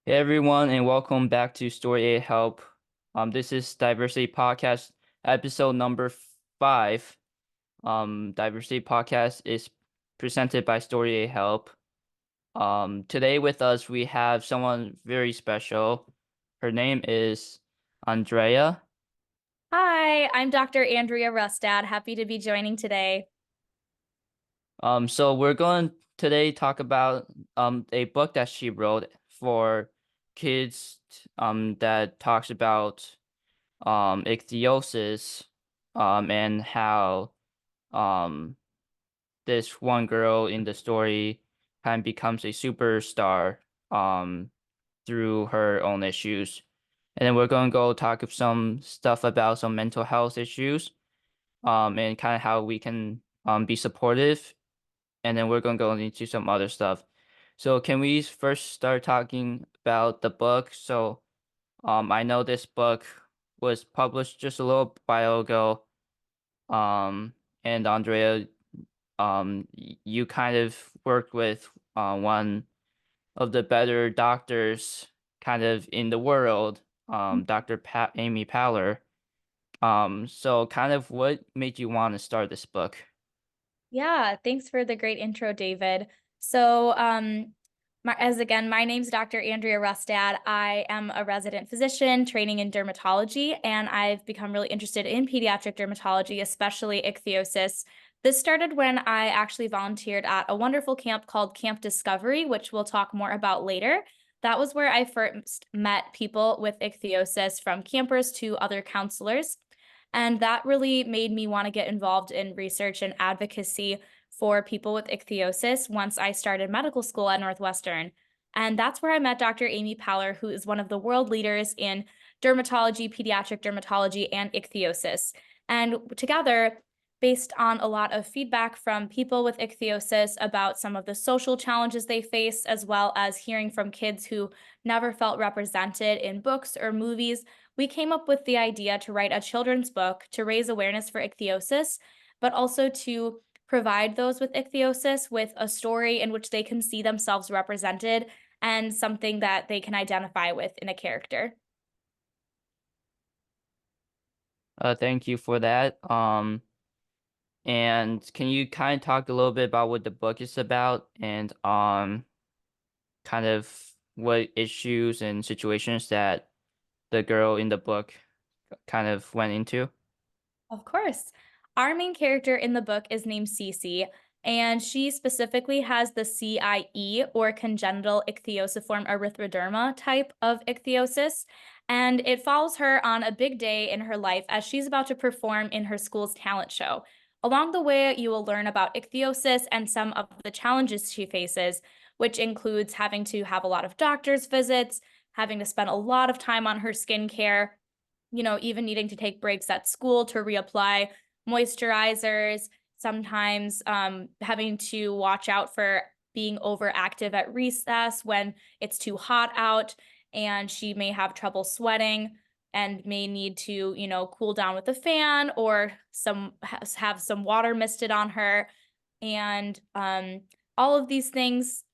Hey everyone, and welcome back to StoryAidHelp. This is Diversity Podcast, episode number 5. Diversity Podcast is presented by StoryAidHelp. Today with us we have someone very special. Her name is Andrea. Hi, I'm Dr. Andrea Rustad. Happy to be joining today. So we're going to today talk about a book that she wrote for kids that talks about ichthyosis, and how um this one girl in the story kind of becomes a superstar um through her own issues. And then we're going to go talk of some stuff about some mental health issues, and kind of how we can be supportive. And then we're going to go into some other stuff. So can we first start talking about the book? So I know this book was published just a little while ago. And Andrea, you kind of worked with one of the better doctors kind of in the world, Dr. Amy Paller. So kind of what made you want to start this book? Yeah, thanks for the great intro, David. So, my name's Dr. Andrea Rustad. I am a resident physician training in dermatology, and I've become really interested in pediatric dermatology, especially ichthyosis. This started when I actually volunteered at a wonderful camp called Camp Discovery, which we'll talk more about later. That was where I first met people with ichthyosis, from campers to other counselors. And that really made me want to get involved in research and advocacy for people with ichthyosis once I started medical school at Northwestern. And that's where I met Dr. Amy Paller, who is one of the world leaders in dermatology, pediatric dermatology, and ichthyosis. And together, based on a lot of feedback from people with ichthyosis about some of the social challenges they face, as well as hearing from kids who never felt represented in books or movies, we came up with the idea to write a children's book to raise awareness for ichthyosis, but also to provide those with ichthyosis with a story in which they can see themselves represented and something that they can identify with in a character. Thank you for that. And can you kind of talk a little bit about what the book is about, and kind of what issues and situations that the girl in the book kind of went into? Of course. Our main character in the book is named Cece, and she specifically has the CIE, or congenital ichthyosiform erythroderma type of ichthyosis. And it follows her on a big day in her life as she's about to perform in her school's talent show. Along the way, you will learn about ichthyosis and some of the challenges she faces, which includes having to have a lot of doctor's visits, having to spend a lot of time on her skincare, even needing to take breaks at school to reapply moisturizers, sometimes having to watch out for being overactive at recess when it's too hot out and she may have trouble sweating and may need to, cool down with a fan or have some water misted on her. And all of these things,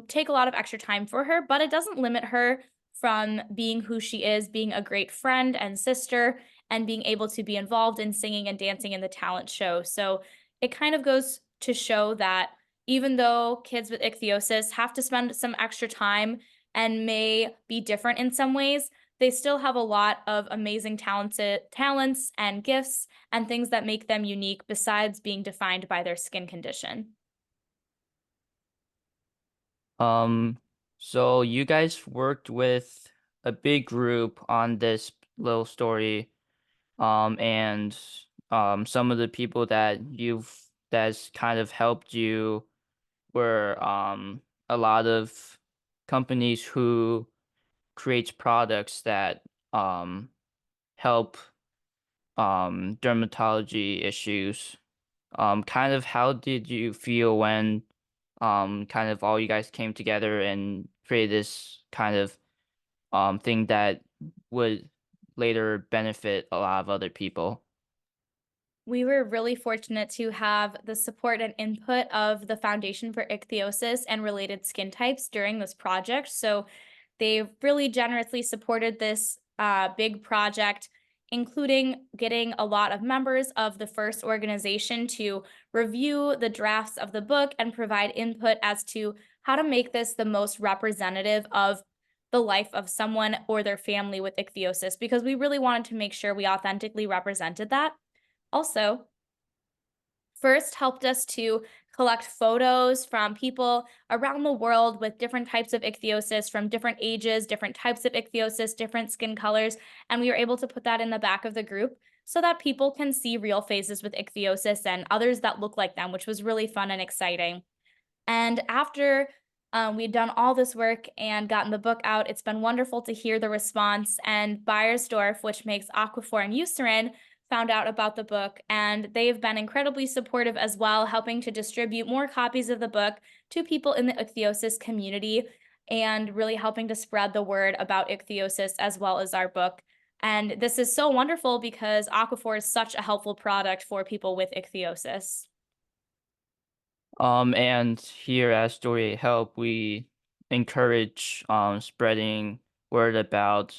take a lot of extra time for her, but it doesn't limit her from being who she is, being a great friend and sister, and being able to be involved in singing and dancing in the talent show. So it kind of goes to show that even though kids with ichthyosis have to spend some extra time and may be different in some ways, they still have a lot of amazing talents and gifts and things that make them unique besides being defined by their skin condition. Um, so you guys worked with a big group on this little story, and some of the people that's kind of helped you were a lot of companies who creates products that help dermatology issues. Kind of how did you feel when kind of all you guys came together and created this kind of thing that would later benefit a lot of other people? We were really fortunate to have the support and input of the Foundation for Ichthyosis and Related Skin Types during this project. So They've really generously supported this big project, including getting a lot of members of the first organization to review the drafts of the book and provide input as to how to make this the most representative of the life of someone or their family with ichthyosis, because we really wanted to make sure we authentically represented that. Also, first helped us to collect photos from people around the world with different types of ichthyosis from different ages, different types of ichthyosis, different skin colors, and we were able to put that in the back of the group so that people can see real faces with ichthyosis and others that look like them, which was really fun and exciting. And after we'd done all this work and gotten the book out, it's been wonderful to hear the response. And Beiersdorf, which makes Aquaphor and Eucerin, found out about the book, and they've been incredibly supportive as well, helping to distribute more copies of the book to people in the ichthyosis community and really helping to spread the word about ichthyosis as well as our book. And this is so wonderful because Aquaphor is such a helpful product for people with ichthyosis. And here at Story Help, we encourage spreading word about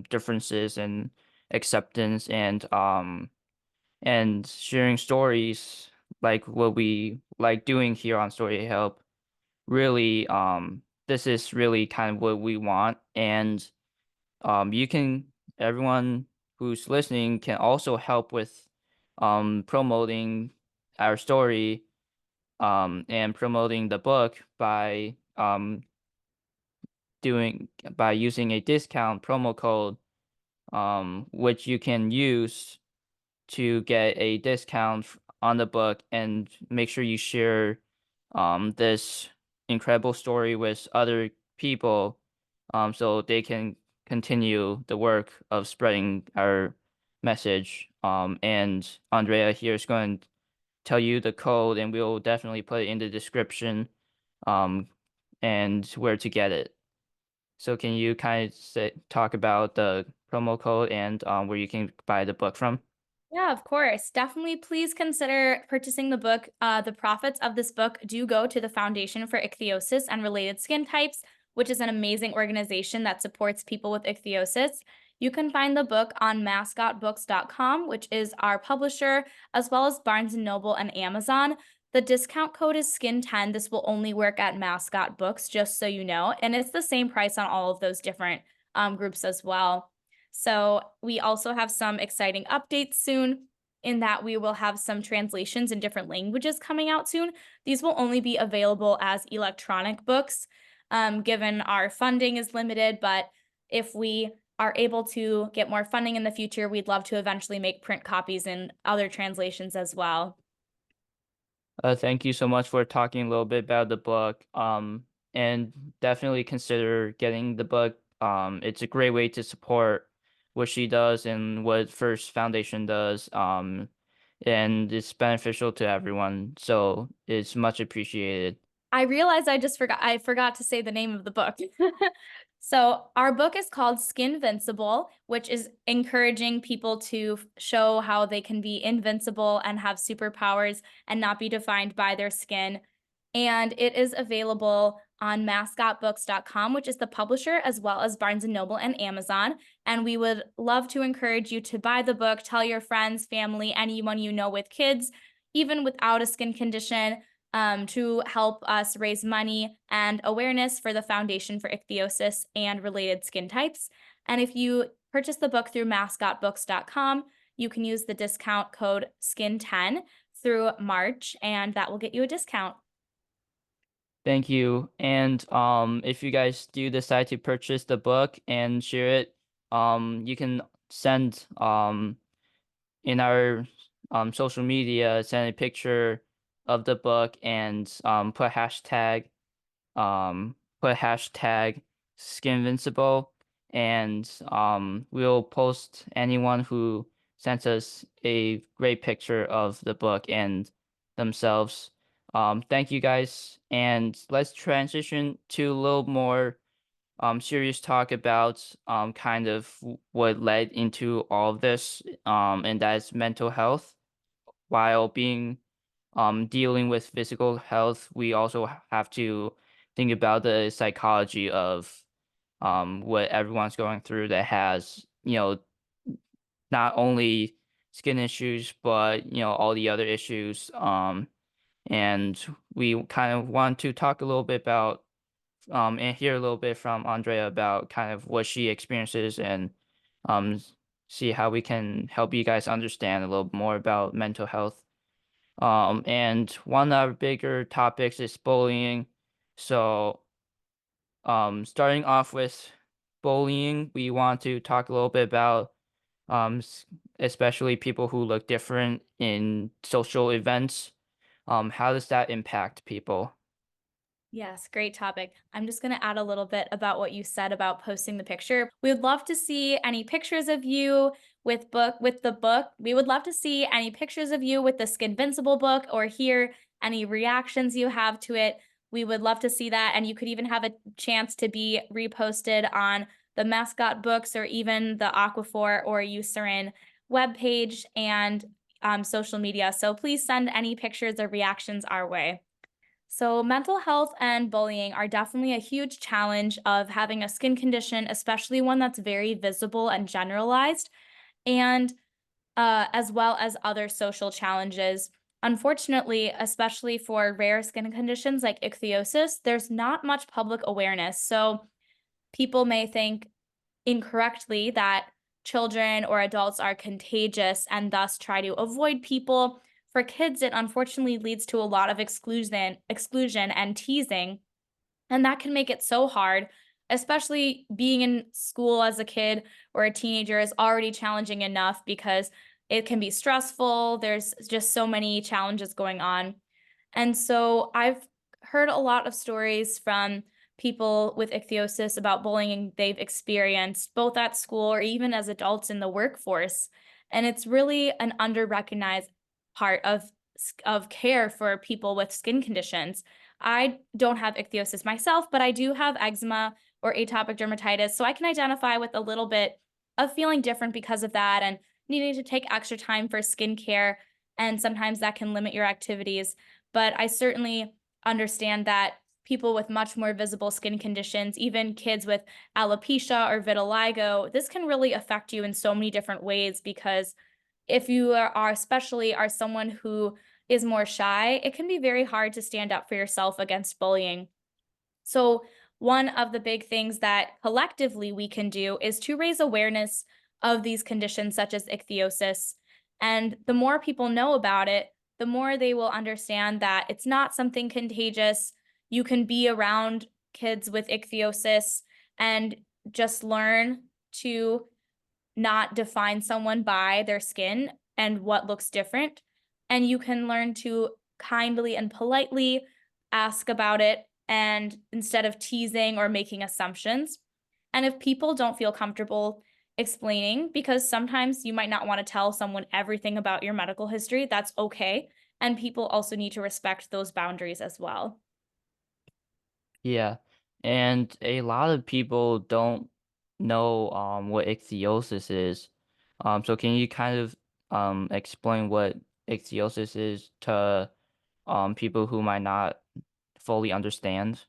differences and acceptance and sharing stories like what we like doing here on Story Help. Really, this is really kind of what we want, and you can everyone who's listening can also help with promoting our story and promoting the book by using a discount promo code, which you can use to get a discount on the book, and make sure you share this incredible story with other people, so they can continue the work of spreading our message. And Andrea here is going to tell you the code, and we'll definitely put it in the description, um, and where to get it. So can you kind of talk about the promo code and where you can buy the book from? Yeah, of course. Definitely please consider purchasing the book. The profits of this book do go to the Foundation for Ichthyosis and Related Skin Types, which is an amazing organization that supports people with ichthyosis. You can find the book on mascotbooks.com, which is our publisher, as well as Barnes& and Noble and Amazon. The discount code is SKIN10. This will only work at Mascot Books, just so you know, and it's the same price on all of those different groups as well. So we also have some exciting updates soon, in that we will have some translations in different languages coming out soon. These will only be available as electronic books, given our funding is limited, but if we are able to get more funding in the future, we'd love to eventually make print copies in other translations as well. Thank you so much for talking a little bit about the book. And definitely consider getting the book. It's a great way to support what she does and what First Foundation does. And it's beneficial to everyone. So it's much appreciated. I realized I forgot to say the name of the book. So our book is called Skinvincible, which is encouraging people to show how they can be invincible and have superpowers and not be defined by their skin. And it is available on mascotbooks.com, which is the publisher, as well as Barnes& and Noble and Amazon. And we would love to encourage you to buy the book, tell your friends, family, anyone you know with kids, even without a skin condition, to help us raise money and awareness for the Foundation for Ichthyosis and Related Skin Types. And if you purchase the book through mascotbooks.com, you can use the discount code SKIN10 through March, and that will get you a discount. Thank you. And if you guys do decide to purchase the book and share it, you can send in our social media, send a picture of the book and um, put hashtag Skinvincible, and we'll post anyone who sends us a great picture of the book and themselves. Thank you guys, and let's transition to a little more serious talk about kind of what led into all of this, and that's mental health. While being dealing with physical health, we also have to think about the psychology of what everyone's going through that has, not only skin issues, but, all the other issues. And we kind of want to talk a little bit about, and hear a little bit from Andrea about kind of what she experiences and see how we can help you guys understand a little more about mental health. And one of our bigger topics is bullying. So, starting off with bullying, we want to talk a little bit about, um, s- especially people who look different in social events. How does that impact people? Yes, great topic. I'm just going to add a little bit about what you said about posting the picture. We would love to see any pictures of you with the book. We would love to see any pictures of you with the Skinvincible book or hear any reactions you have to it. We would love to see that, and you could even have a chance to be reposted on the Mascot Books or even the Aquaphor or Eucerin webpage and social media. So please send any pictures or reactions our way. So, mental health and bullying are definitely a huge challenge of having a skin condition, especially one that's very visible and generalized, and as well as other social challenges. Unfortunately, especially for rare skin conditions like ichthyosis, there's not much public awareness. So, people may think incorrectly that children or adults are contagious and thus try to avoid people. For kids, it unfortunately leads to a lot of exclusion and teasing, and that can make it so hard, especially being in school as a kid or a teenager is already challenging enough because it can be stressful. There's just so many challenges going on. And so I've heard a lot of stories from people with ichthyosis about bullying they've experienced both at school or even as adults in the workforce. And it's really an under-recognized part of care for people with skin conditions. I don't have ichthyosis myself, but I do have eczema or atopic dermatitis, so I can identify with a little bit of feeling different because of that and needing to take extra time for skincare, and sometimes that can limit your activities. But I certainly understand that people with much more visible skin conditions, even kids with alopecia or vitiligo, this can really affect you in so many different ways because if you are especially are someone who is more shy, it can be very hard to stand up for yourself against bullying. So, one of the big things that collectively we can do is to raise awareness of these conditions, such as ichthyosis. And the more people know about it, the more they will understand that it's not something contagious. You can be around kids with ichthyosis and just learn to not define someone by their skin and what looks different. And you can learn to kindly and politely ask about it and instead of teasing or making assumptions. And if people don't feel comfortable explaining, because sometimes you might not want to tell someone everything about your medical history, that's okay. And people also need to respect those boundaries as well. Yeah, and a lot of people don't know what ichthyosis is. So can you kind of explain what ichthyosis is to people who might not fully understand?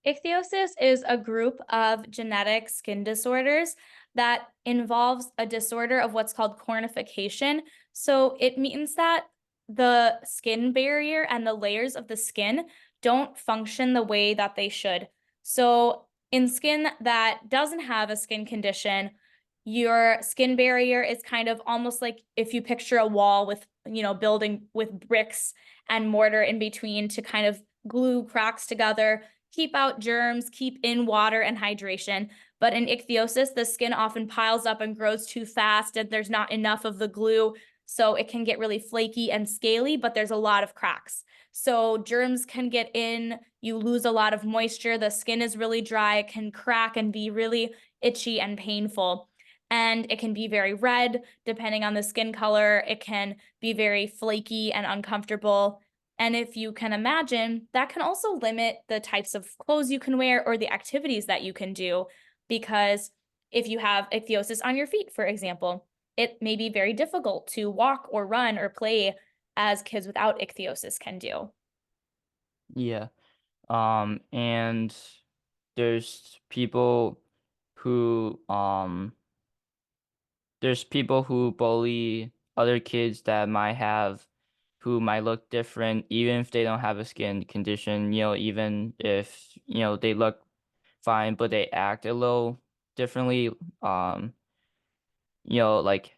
Ichthyosis is a group of genetic skin disorders that involves a disorder of what's called cornification. So it means that the skin barrier and the layers of the skin don't function the way that they should. So in skin that doesn't have a skin condition, your skin barrier is kind of almost like if you picture a wall with, building with bricks and mortar in between to kind of glue cracks together, keep out germs, keep in water and hydration. But in ichthyosis, the skin often piles up and grows too fast, and there's not enough of the glue. So it can get really flaky and scaly, but there's a lot of cracks. So germs can get in, you lose a lot of moisture, the skin is really dry, it can crack and be really itchy and painful. And it can be very red, depending on the skin color. It can be very flaky and uncomfortable. And if you can imagine, that can also limit the types of clothes you can wear or the activities that you can do. Because if you have ichthyosis on your feet, for example, it may be very difficult to walk or run or play as kids without ichthyosis can do. Yeah. And there's people who there's people who bully other kids that might have who might look different even if they don't have a skin condition, even if, they look fine but they act a little differently. Um, like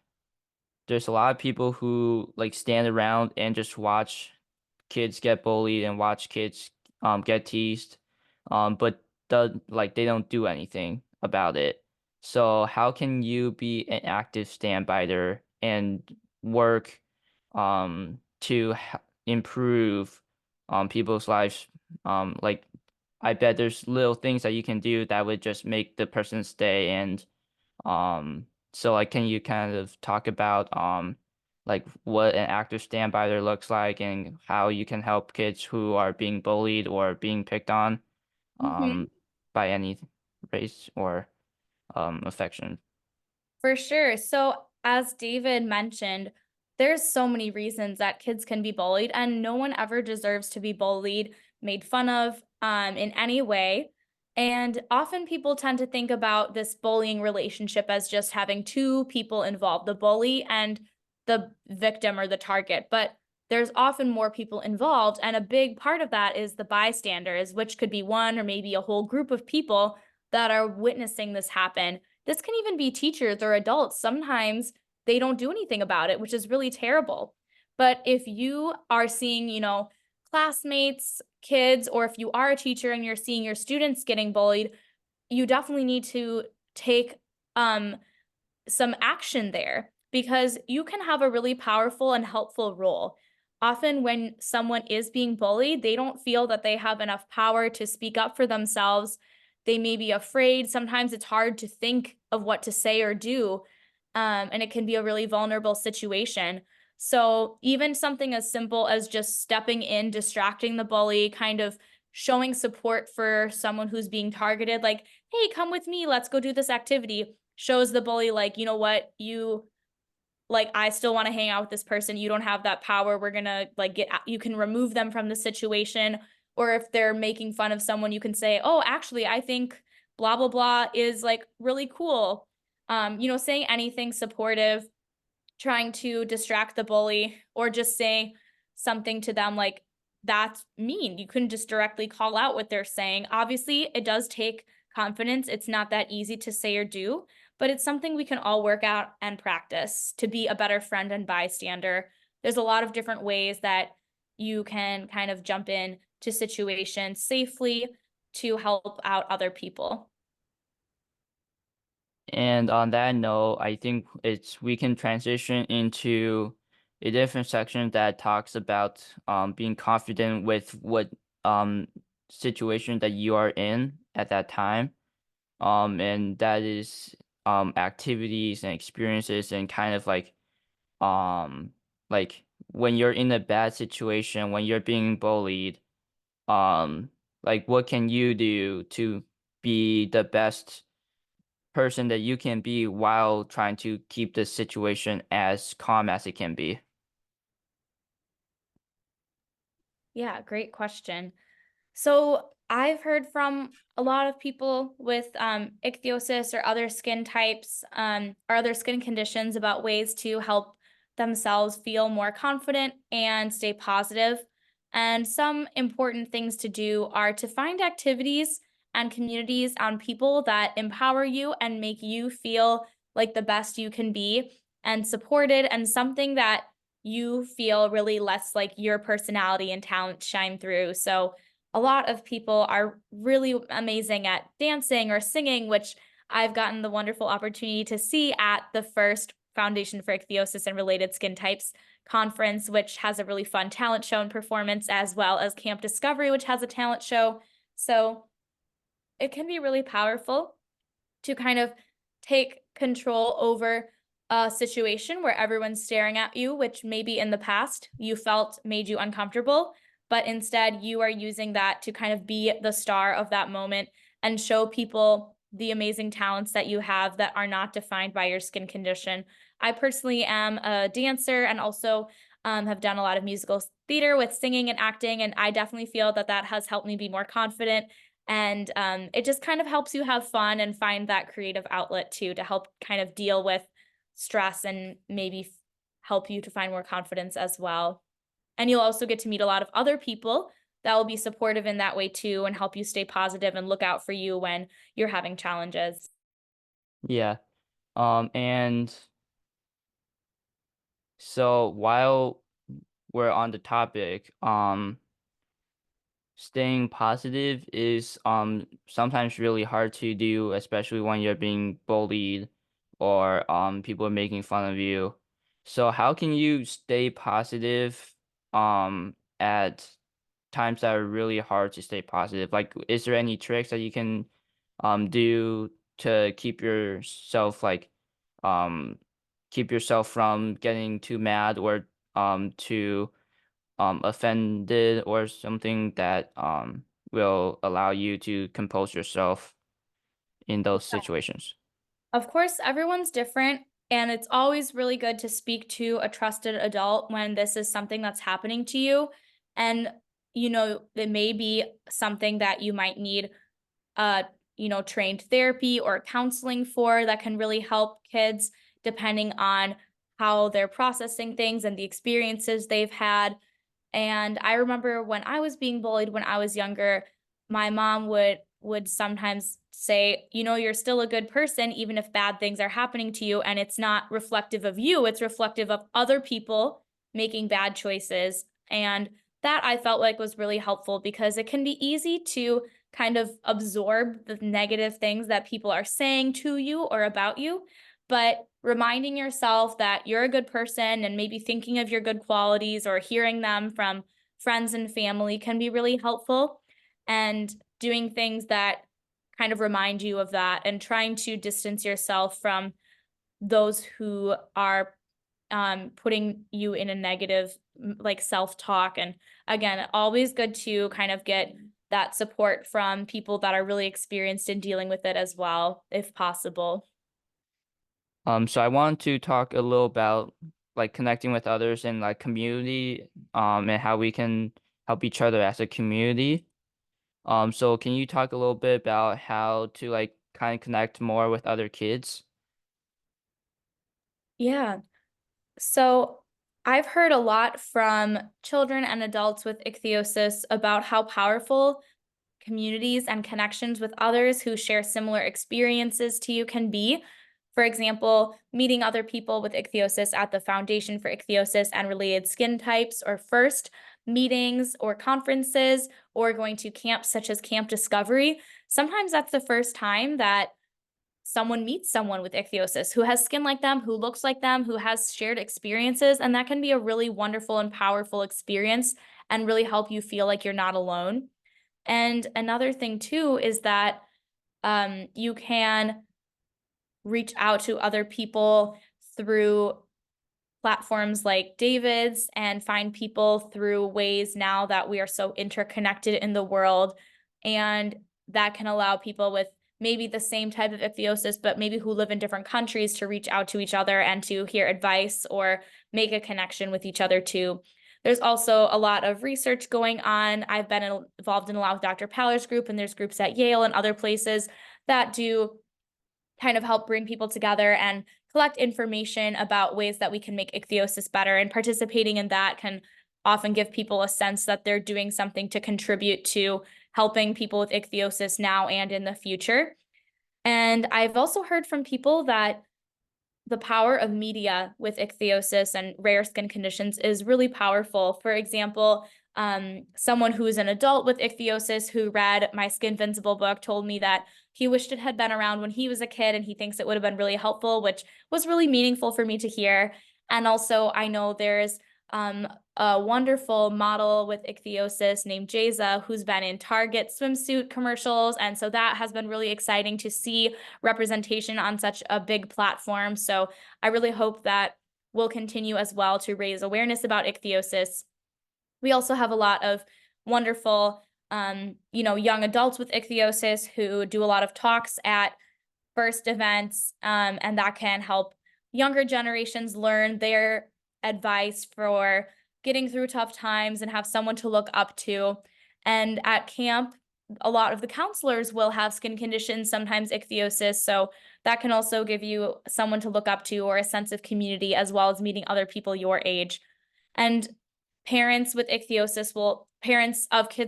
there's a lot of people who like stand around and just watch kids get bullied and watch kids get teased, but they don't do anything about it. So how can you be an active standbiter and work to improve people's lives? Like I bet there's little things that you can do that would just make the person stay. And so like can you kind of talk about like what an active standby there looks like and how you can help kids who are being bullied or being picked on Mhm. um by any race or affection. For sure. So, as David mentioned, there's so many reasons that kids can be bullied, and no one ever deserves to be bullied, made fun of, in any way. And often people tend to think about this bullying relationship as just having two people involved, the bully and the victim or the target. But there's often more people involved, and a big part of that is the bystanders, which could be one or maybe a whole group of people that are witnessing this happen. This can even be teachers or adults. Sometimes they don't do anything about it, which is really terrible. But if you are seeing, classmates, kids, or if you are a teacher and you're seeing your students getting bullied, you definitely need to take um, some action there because you can have a really powerful and helpful role. Often, when someone is being bullied, they don't feel that they have enough power to speak up for themselves. They may be afraid. Sometimes it's hard to think of what to say or do, and it can be a really vulnerable situation. So, even something as simple as just stepping in, distracting the bully, kind of showing support for someone who's being targeted, like, hey, come with me, let's go do this activity, shows the bully, like, you know what, I still want to hang out with this person. You don't have that power. We're going to you can remove them from the situation. Or if they're making fun of someone, you can say, oh, actually, I think blah, blah, blah is like really cool. Saying anything supportive, trying to distract the bully, or just say something to them like, that's mean. You couldn't just directly call out what they're saying. Obviously, it does take confidence. It's not that easy to say or do, but it's something we can all work out and practice to be a better friend and bystander. There's a lot of different ways that you can kind of jump in to situations safely to help out other people. And on that note, I think it's we can transition into a different section that talks about being confident with what um situation that you are in at that time. And that is activities and experiences and kind of um like when you're in a bad situation, when you're being bullied, um like what can you do to be the best person that you can be while trying to keep the situation as calm as it can be? Yeah, great question. So I've heard from a lot of people with ichthyosis or other skin types or other skin conditions about ways to help themselves feel more confident and stay positive. And some important things to do are to find activities and communities on people that empower you and make you feel like the best you can be and supported, and something that you feel really less like your personality and talent shine through. So a lot of people are really amazing at dancing or singing, which I've gotten the wonderful opportunity to see at the first Foundation for Ichthyosis and Related Skin Types conference, which has a really fun talent show and performance, as well as Camp Discovery, which has a talent show. So it can be really powerful to kind of take control over a situation where everyone's staring at you, which maybe in the past you felt made you uncomfortable, but instead you are using that to kind of be the star of that moment and show people the amazing talents that you have that are not defined by your skin condition. I personally am a dancer and also have done a lot of musical theater with singing and acting, and I definitely feel that that has helped me be more confident And it just kind of helps you have fun and find that creative outlet too to help kind of deal with stress and maybe help you to find more confidence as well. And you'll also get to meet a lot of other people that will be supportive in that way too and help you stay positive and look out for you when you're having challenges. Yeah. And so while we're on the topic, staying positive is sometimes really hard to do, especially when you're being bullied or people are making fun of you. So how can you stay positive at times that are really hard to stay positive? Like, is there any tricks that you can do to um keep yourself from getting too mad or too offended or something that will allow you to compose yourself in those situations? Of course, everyone's different, and it's always really good to speak to a trusted adult when this is something that's happening to you. And, it may be something that you might need uh, trained therapy or counseling for that can really help kids depending on how they're processing things and the experiences they've had. And I remember when I was being bullied when I was younger, my mom would sometimes say, you're still a good person even if bad things are happening to you and it's not reflective of you, it's reflective of other people making bad choices. And that I felt like was really helpful because it can be easy to kind of absorb the negative things that people are saying to you or about you. But reminding yourself that you're a good person and maybe thinking of your good qualities or hearing them from friends and family can be really helpful. And doing things that kind of remind you of that and trying to distance yourself from those who are putting you in a negative like self-talk. And again, always good to kind of get that support from people that are really experienced in dealing with it as well, if possible. So I want to talk a little about like connecting with others and like community, and how we can help each other as a community. So can you talk a little bit about how to like kind of connect more with other kids? Yeah. So I've heard a lot from children and adults with ichthyosis about how powerful communities and connections with others who share similar experiences to you can be. For example, meeting other people with ichthyosis at the Foundation for Ichthyosis and Related Skin Types, or FIRST, meetings or conferences, or going to camps such as Camp Discovery. Sometimes that's the first time that someone meets someone with ichthyosis who has skin like them, who looks like them, who has shared experiences. And that can be a really wonderful and powerful experience and really help you feel like you're not alone. And another thing too is that you can reach out to other people through platforms like David's and find people through ways now that we are so interconnected in the world. And that can allow people with maybe the same type of ichthyosis, but maybe who live in different countries to reach out to each other and to hear advice or make a connection with each other too. There's also a lot of research going on. I've been involved in a lot with Dr. Paller's group, and there's groups at Yale and other places that do kind of help bring people together and collect information about ways that we can make ichthyosis better. And participating in that can often give people a sense that they're doing something to contribute to helping people with ichthyosis now and in the future. And I've also heard from people that the power of media with ichthyosis and rare skin conditions is really powerful. For example, someone who is an adult with ichthyosis who read my Skin Invincible book told me that he wished it had been around when he was a kid and he thinks it would have been really helpful, which was really meaningful for me to hear. And also, I know there's a wonderful model with ichthyosis named Jayza who's been in Target swimsuit commercials. And so that has been really exciting to see representation on such a big platform. So I really hope that we'll continue as well to raise awareness about ichthyosis. We also have a lot of wonderful, young adults with ichthyosis who do a lot of talks at first events, and that can help younger generations learn their advice for getting through tough times and have someone to look up to. And at camp, a lot of the counselors will have skin conditions, sometimes ichthyosis. So that can also give you someone to look up to or a sense of community, as well as meeting other people your age. And parents of kids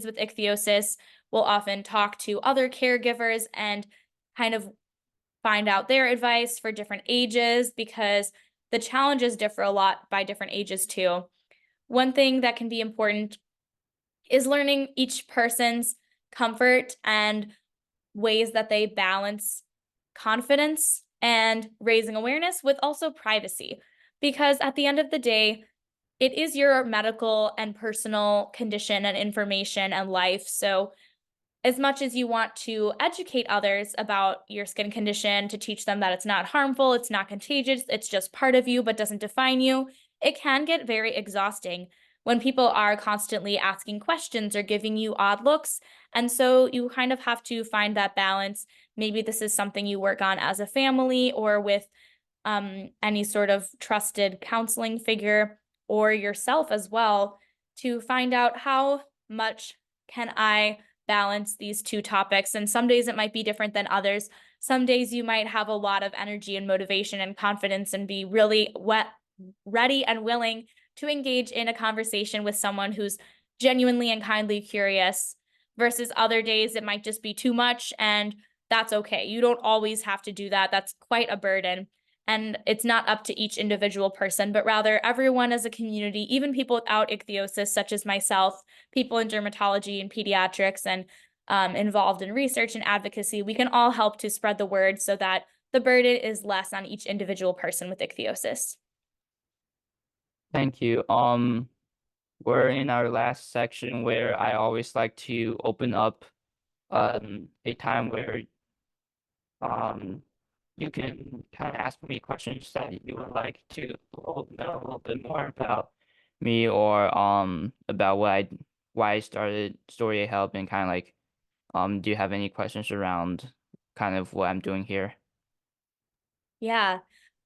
with ichthyosis will often talk to other caregivers and kind of find out their advice for different ages, because the challenges differ a lot by different ages too. One thing that can be important is learning each person's comfort and ways that they balance confidence and raising awareness with also privacy. Because at the end of the day, it is your medical and personal condition and information and life. So as much as you want to educate others about your skin condition, to teach them that it's not harmful, it's not contagious, it's just part of you but doesn't define you, it can get very exhausting when people are constantly asking questions or giving you odd looks. And so you kind of have to find that balance. Maybe this is something you work on as a family or with any sort of trusted counseling figure, or yourself as well, to find out how much can I balance these two topics. And some days it might be different than others. Some days you might have a lot of energy and motivation and confidence and be really ready and willing to engage in a conversation with someone who's genuinely and kindly curious, versus other days it might just be too much, and that's okay. You don't always have to do that. That's quite a burden. And it's not up to each individual person, but rather everyone as a community, even people without ichthyosis, such as myself, people in dermatology and pediatrics, and involved in research and advocacy, we can all help to spread the word so that the burden is less on each individual person with ichthyosis. Thank you. We're in our last section where I always like to open up a time where um you can kind of ask me questions that you would like to know a little bit more about me, or about why I started Story Help, and kind of like do you have any questions around kind of what I'm doing here? Yeah.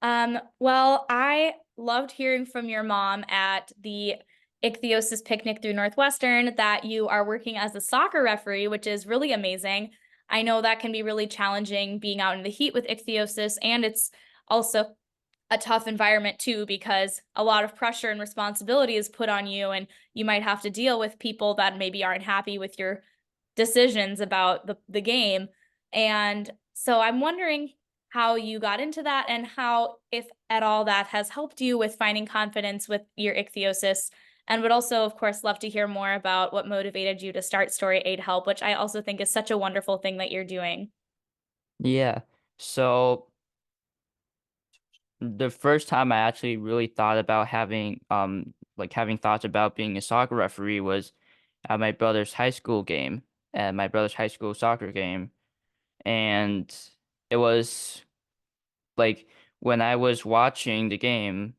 Well, I loved hearing from your mom at the ichthyosis picnic through Northwestern that you are working as a soccer referee, which is really amazing. I know that can be really challenging being out in the heat with ichthyosis, and it's also a tough environment too, because a lot of pressure and responsibility is put on you, and you might have to deal with people that maybe aren't happy with your decisions about the game. And so I'm wondering how you got into that, and how, if at all, that has helped you with finding confidence with your ichthyosis. And would also, of course, love to hear more about what motivated you to start Story Aid Help, which I also think is such a wonderful thing that you're doing. Yeah. So the first time I actually really thought about having thoughts about being a soccer referee was at my brother's high school game, at my brother's high school soccer game. And it was like, when I was watching the game,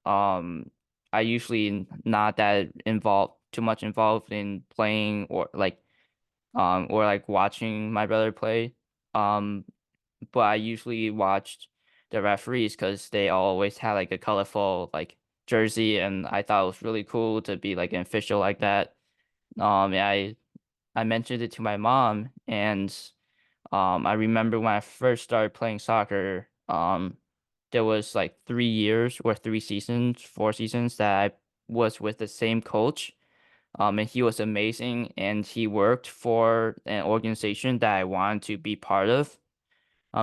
um I usually not that involved too much involved in playing, or like watching my brother play. Um but I usually watched the referees because they always had like a colorful like jersey, and I thought it was really cool to be like an official like that. And I mentioned it to my mom, and I remember when I first started playing soccer, there was like 3 years or 3 seasons, 4 seasons that I was with the same coach. And he was amazing, and he worked for an organization that I wanted to be part of.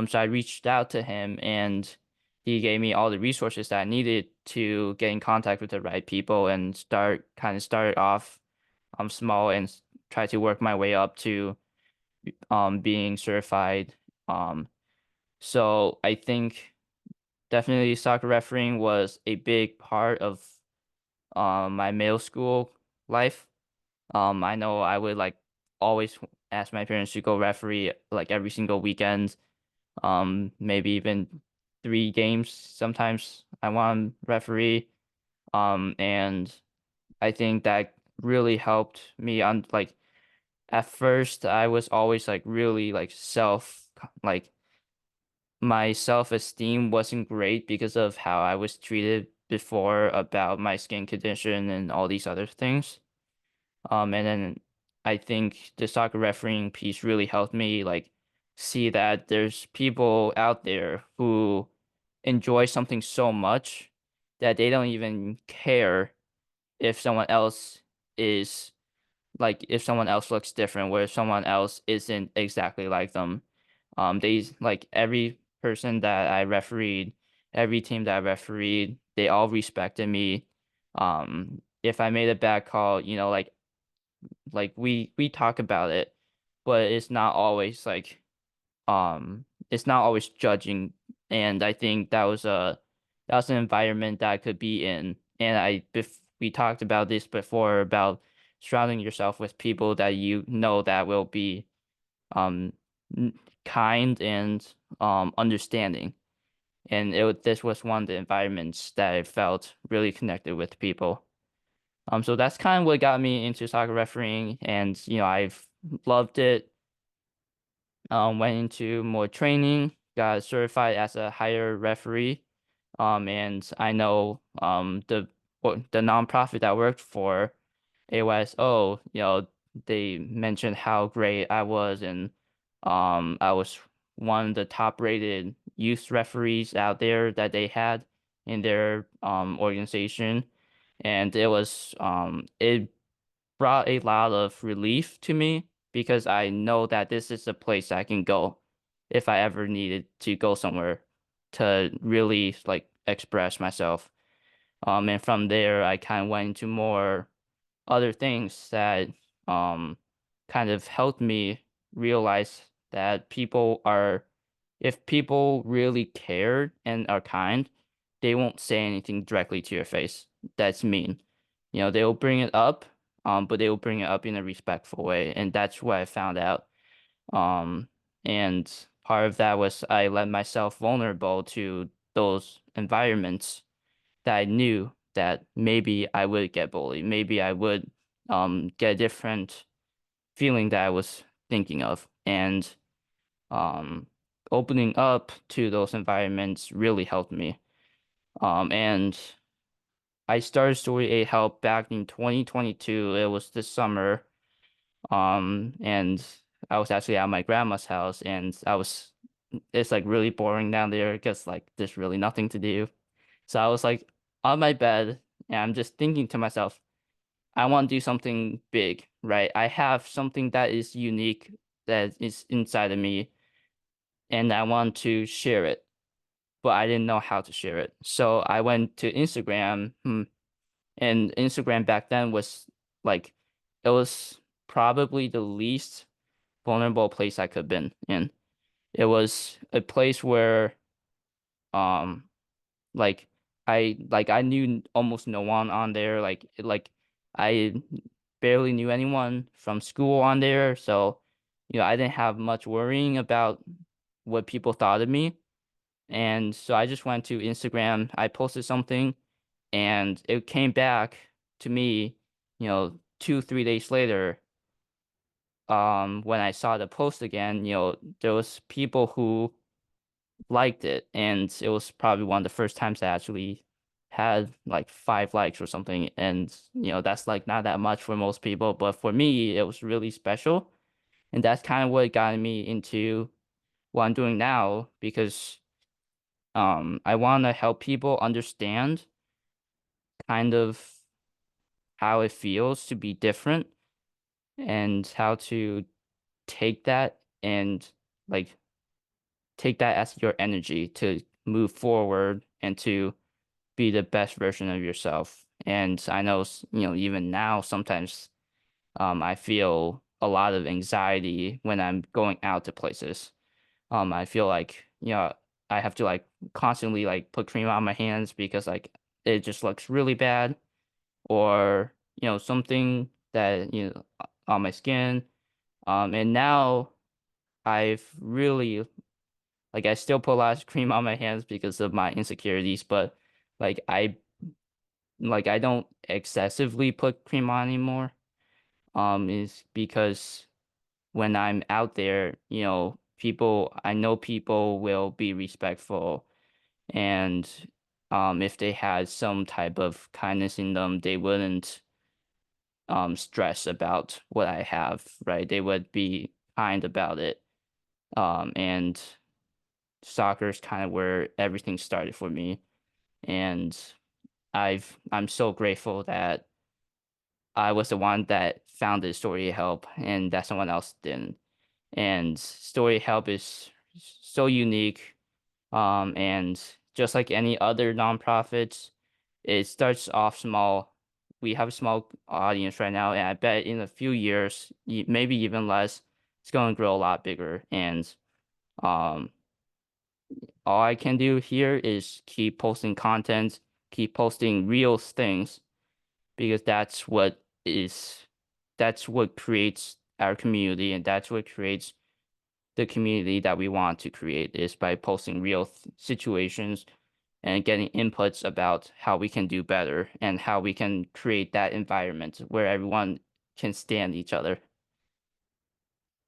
So I reached out to him, and he gave me all the resources that I needed to get in contact with the right people and start off small, and try to work my way up to being certified. Um so I think definitely soccer refereeing was a big part of my middle school life. I know I would like always ask my parents to go referee like every single weekend, maybe even 3 games sometimes I want to referee. And I think that really helped me on like, at first I was always like really like like my self-esteem wasn't great because of how I was treated before about my skin condition and all these other things. And then I think the soccer refereeing piece really helped me like see that there's people out there who enjoy something so much that they don't even care if someone else is like if someone else looks different, where someone else isn't exactly like them. They like every person that I refereed, every team that I refereed, they all respected me. If I made a bad call, we talk about it, but it's not always judging. And I think that was an environment that I could be in. And we talked about this before about surrounding yourself with people that you know that will be um kind and understanding. And this was one of the environments that I felt really connected with people. So that's kind of what got me into soccer refereeing, and I've loved it. Went into more training, got certified as a higher referee. And I know the nonprofit that I worked for, AYSO, they mentioned how great I was, and I was one of the top rated youth referees out there that they had in their organization. And it brought a lot of relief to me because I know that this is a place I can go if I ever needed to go somewhere to really like express myself. And from there, I kind of went into more other things that um kind of helped me realize that if people really care and are kind, they won't say anything directly to your face that's mean. They'll bring it up, but they will bring it up in a respectful way, and that's what I found out. um and part of that was I let myself vulnerable to those environments that I knew that maybe I would get bullied, maybe I would get a different feeling that I was thinking of. And um, opening up to those environments really helped me. And I started Story Aid Help back in 2022. It was this summer. And I was actually at my grandma's house, and it's like really boring down there because like there's really nothing to do. So I was like on my bed, and I'm just thinking to myself, I want to do something big, right? I have something that is unique that is inside of me, and I want to share it, but I didn't know how to share it. So I went to Instagram, and Instagram back then was like, it was probably the least vulnerable place I could have been in. It was a place where, um, Like I knew almost no one on there. I barely knew anyone from school on there, so I didn't have much worrying about what people thought of me. And so I just went to Instagram, I posted something, and it came back to me, 2, 3 days later. When I saw the post again, there was people who liked it, and it was probably one of the first times I actually had like 5 likes or something. And that's like not that much for most people, but for me it was really special. And that's kind of what got me into what I'm doing now, because I want to help people understand kind of how it feels to be different, and how to take that and like take that as your energy to move forward and to be the best version of yourself. And I know, even now, sometimes I feel a lot of anxiety when I'm going out to places. I feel like, I have to like constantly like put cream on my hands because like it just looks really bad, or, something that, on my skin. And now I've really like I still put a lot of cream on my hands because of my insecurities, but like I don't excessively put cream on anymore. Is because when I'm out there, I know people will be respectful, and if they had some type of kindness in them, they wouldn't stress about what I have, right? They would be kind about it. And soccer is kind of where everything started for me. And I'm so grateful that I was the one that founded Story Help and that someone else didn't. And Story Help is so unique. And just like any other nonprofits, it starts off small. We have a small audience right now, and I bet in a few years, maybe even less, it's going to grow a lot bigger. And um, all I can do here is keep posting content, keep posting real things, because is that's what creates our community, and that's what creates the community that we want to create, is by posting real situations and getting inputs about how we can do better and how we can create that environment where everyone can stand each other.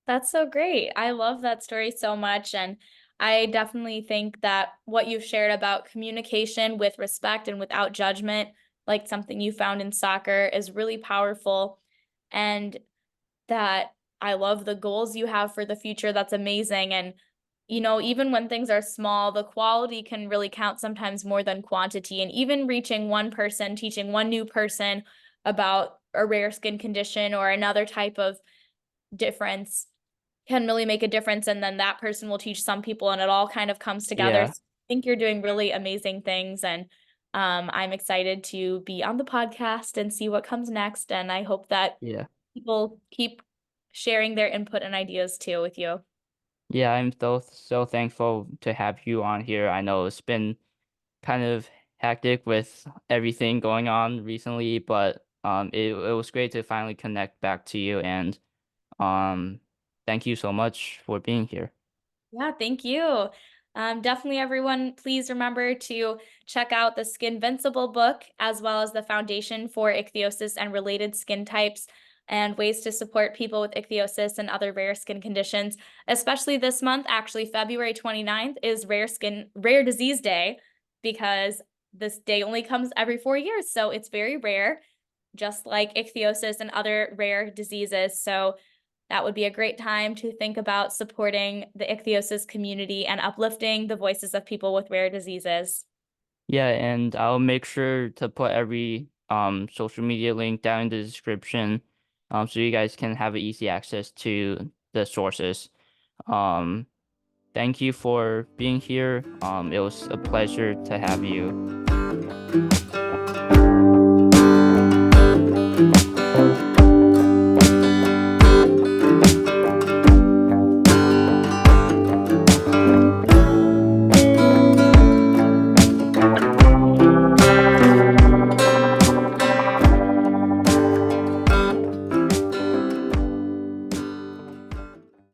That's so great. I love that story so much. And I definitely think that what you've shared about communication with respect and without judgment, like something you found in soccer, is really powerful. And that I love the goals you have for the future. That's amazing. And, even when things are small, the quality can really count sometimes more than quantity. And even reaching one person, teaching one new person about a rare skin condition or another type of difference can really make a difference, and then that person will teach some people, and it all kind of comes together. Yeah, So I think you're doing really amazing things, and I'm excited to be on the podcast and see what comes next, and I hope that yeah. people keep sharing their input and ideas too with you. Yeah, I'm so thankful to have you on here. I know it's been kind of hectic with everything going on recently, but it was great to finally connect back to you, and um thank you so much for being here. Yeah, thank you. Definitely, everyone, please remember to check out the Skinvincible book, as well as the Foundation for Ichthyosis and Related Skin Types, and ways to support people with ichthyosis and other rare skin conditions. Especially this month, actually, February 29th is Rare Disease Day, because this day only comes every 4 years. So it's very rare, just like ichthyosis and other rare diseases. So that would be a great time to think about supporting the ichthyosis community and uplifting the voices of people with rare diseases. Yeah, and I'll make sure to put every social media link down in the description, so you guys can have easy access to the sources. Um, Thank you for being here. It was a pleasure to have you.